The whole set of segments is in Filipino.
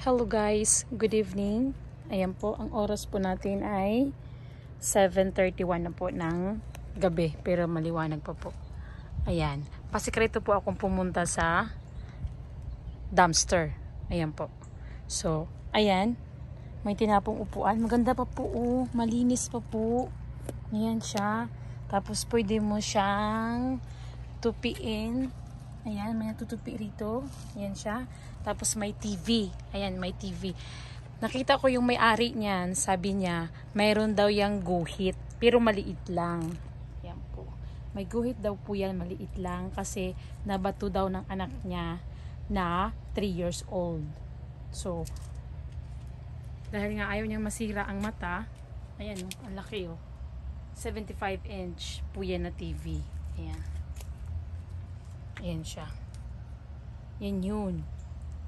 Hello guys, good evening. Ayan po, ang oras po natin ay 7:31 na po ng gabi, pero maliwanag pa po. Ayan, pasikreto po akong pumunta sa dumpster. Ayan po. So, ayan, may tinapong upuan. Maganda pa po, oh. Malinis pa po. Ayan siya. Tapos pwede mo siyang tupiin. Ayan, may natutupi rito. Ayan siya. Tapos may TV. Ayan, may TV. Nakita ko yung may-ari niyan. Sabi niya, mayroon daw yung guhit. Pero maliit lang. Ayan po. May guhit daw po yan, maliit lang. Kasi nabato daw ng anak niya na 3 years old. So, dahil nga ayaw niyang masira ang mata, ayan, ang laki oh. 75-inch po yan na TV. Ayan. Ayan siya. Yan yun.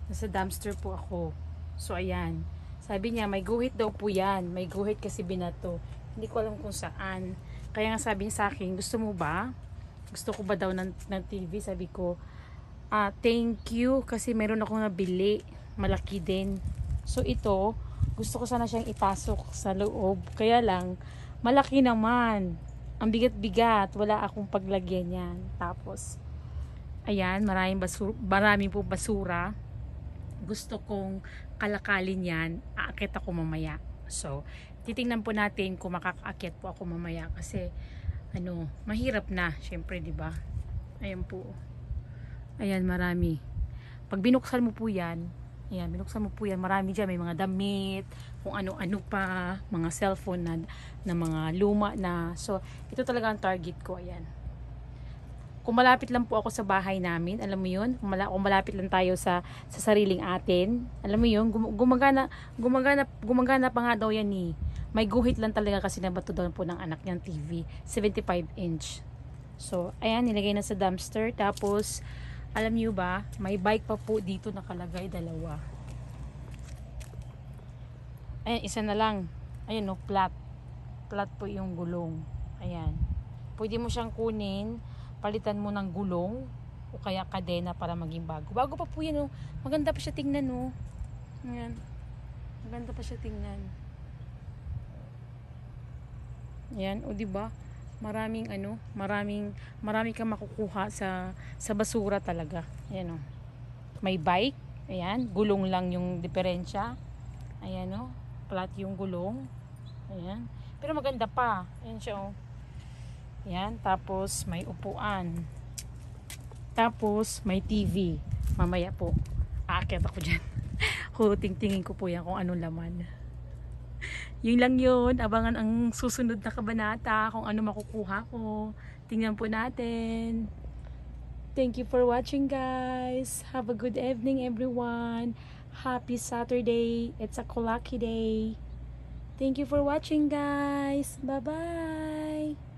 Nasa dumpster po ako. So, ayan. Sabi niya, may guhit daw po yan. May guhit kasi binato. Hindi ko alam kung saan. Kaya nga sabi niya sa akin, gusto mo ba? Gusto ko ba daw ng TV? Sabi ko, thank you. Kasi meron akong nabili. Malaki din. So, ito, gusto ko sana siyang ipasok sa loob. Kaya lang, malaki naman. Ang bigat-bigat. Wala akong paglagyan yan. Tapos, ayan, maraming po basura. Gusto kong kalakalin yan. Aakyat ako mamaya. So, titingnan po natin kung makakaakyat po ako mamaya. Kasi, mahirap na. Syempre, di ba? Ayan po. Ayan, marami. Pag binuksan mo po yan, ayan, binuksan mo po yan, marami dyan. May mga damit, kung ano-ano pa, mga cellphone na mga luma na. So, ito talaga ang target ko. Ayan. Kung malapit lang po ako sa bahay namin, alam mo yun, kung malapit lang tayo sa sariling atin, alam mo yun, gumagana pa nga daw yan eh. May guhit lang talaga kasi nabato daw po ng anak niyang TV, 75-inch. So, ayan, nilagay na sa dumpster. Tapos, alam niyo ba, may bike pa po dito nakalagay, dalawa. Ayan, isa na lang. Ayan, no, flat. Flat po yung gulong. Ayan. Pwede mo siyang kunin, palitan mo ng gulong o kaya kadena para maging bago. Bago pa po yan, oh. Maganda pa siya tingnan, oh. Ayan. Maganda pa siya tingnan. Ayan, o diba? Marami kang makukuha sa basura talaga. Ayan, oh. May bike. Ayan, gulong lang yung diferensya. Ayan, oh. Flat yung gulong. Ayan. Pero maganda pa. Ayan siya, oh. Yan, tapos may upuan. Tapos may TV. Mamaya po, aakyat ako dyan. Tingin ko po yan kung anong laman. Yun lang yun. Abangan ang susunod na kabanata kung ano makukuha ko. Tingnan po natin. Thank you for watching, guys. Have a good evening, everyone. Happy Saturday. It's a lucky day. Thank you for watching, guys. Bye-bye.